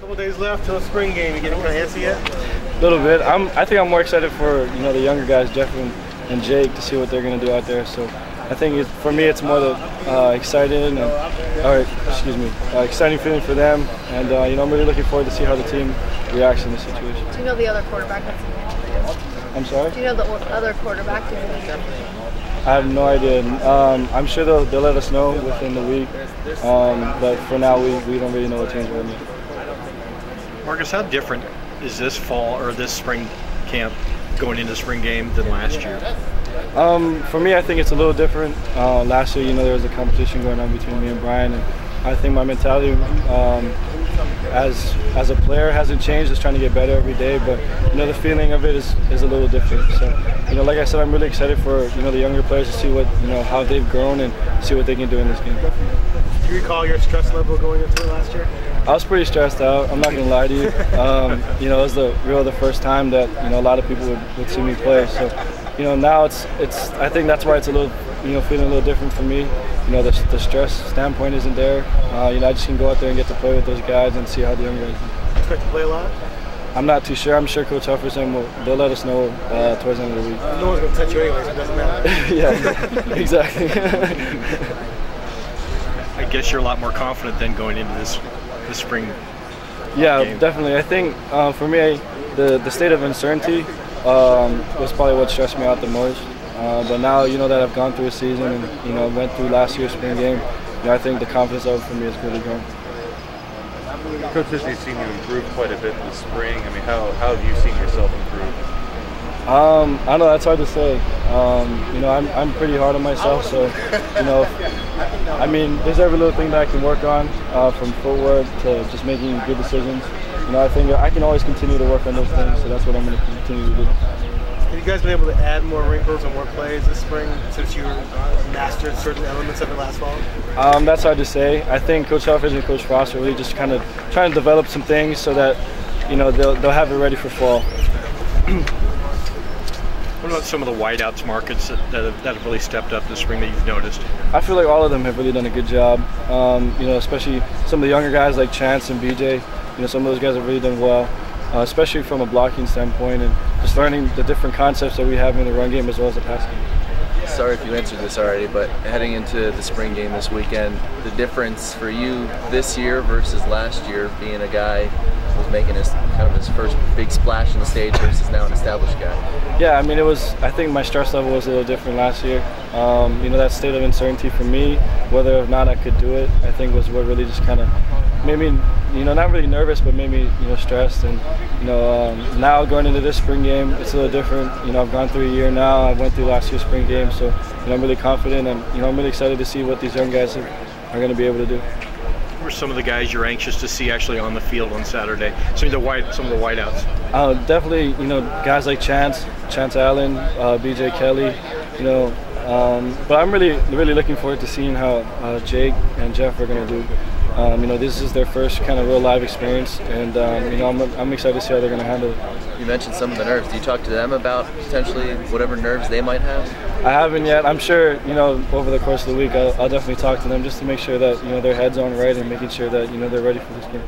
Couple days left till the spring game. You getting kind of antsy yet? A little bit. I think I'm more excited for the younger guys, Jeff and Jake, to see what they're going to do out there. So I think for me it's more the exciting feeling for them, and I'm really looking forward to see how the team reacts in this situation. Do you know the other quarterback that's in the interview? I'm sorry? Do you know the other quarterback that's in the interview? I have no idea. I'm sure they'll let us know within the week, but for now we don't really know what teams we're in. Marcus, how different is this fall or this spring camp going into spring game than last year? For me, I think it's a little different. Last year, there was a competition going on between me and Brian, and I think my mentality as a player hasn't changed. Just trying to get better every day, but the feeling of it is a little different. So like I said, I'm really excited for the younger players to see what how they've grown and see what they can do in this game. Do you recall your stress level going into it last year? I was pretty stressed out. I'm not gonna lie to you. It was the first time that a lot of people would see me play. So now it's I think that's why it's a little feeling a little different for me. The stress standpoint isn't there. I just can go out there and get to play with those guys and see how the young guys do. Expect to play a lot? I'm not too sure. I'm sure Coach Hufferson they'll let us know towards the end of the week. No one's gonna touch you anyway, so it doesn't matter. Yeah, exactly. I guess you're a lot more confident than going into this spring game. Definitely. I think for me, the state of uncertainty was probably what stressed me out the most. But now that I've gone through a season and went through last year's spring game, I think the confidence level for me has really grown. Coach says he's seen you improve quite a bit this spring. I mean, how have you seen yourself improve? I don't know, that's hard to say. I'm pretty hard on myself, so there's every little thing that I can work on, from footwork to just making good decisions. I think I can always continue to work on those things, so that's what I'm going to continue to do. Have you guys been able to add more wrinkles and more plays this spring since you mastered certain elements of it last fall? That's hard to say. I think Coach Hufford and Coach Frost are really just kind of trying to develop some things so that they'll have it ready for fall. What about some of the wideouts, Marcus, that have really stepped up this spring that you've noticed? I feel like all of them have really done a good job. Especially some of the younger guys like Chance and BJ. Some of those guys have really done well, especially from a blocking standpoint and just learning the different concepts that we have in the run game as well as the pass game. Sorry if you answered this already, but heading into the spring game this weekend, the difference for you this year versus last year, being a guy who's making his first big splash on the stage versus now an established guy? Yeah, I think my stress level was a little different last year. That state of uncertainty for me, whether or not I could do it, I think was what really just kind of made me, not really nervous, but made me, stressed. And, now going into this spring game, it's a little different. I've gone through a year now. I went through last year's spring game, so I'm really confident, and I'm really excited to see what these young guys are going to be able to do. Who are some of the guys you're anxious to see actually on the field on Saturday? Some of the wideouts. Definitely, guys like Chance Allen, BJ Kelly, but I'm really looking forward to seeing how Jake and Jeff are going to do. This is their first kind of real live experience, and I'm excited to see how they're going to handle it. You mentioned some of the nerves. Do you talk to them about potentially whatever nerves they might have? I haven't yet. I'm sure over the course of the week I'll definitely talk to them just to make sure that their head's on right and making sure that they're ready for this game.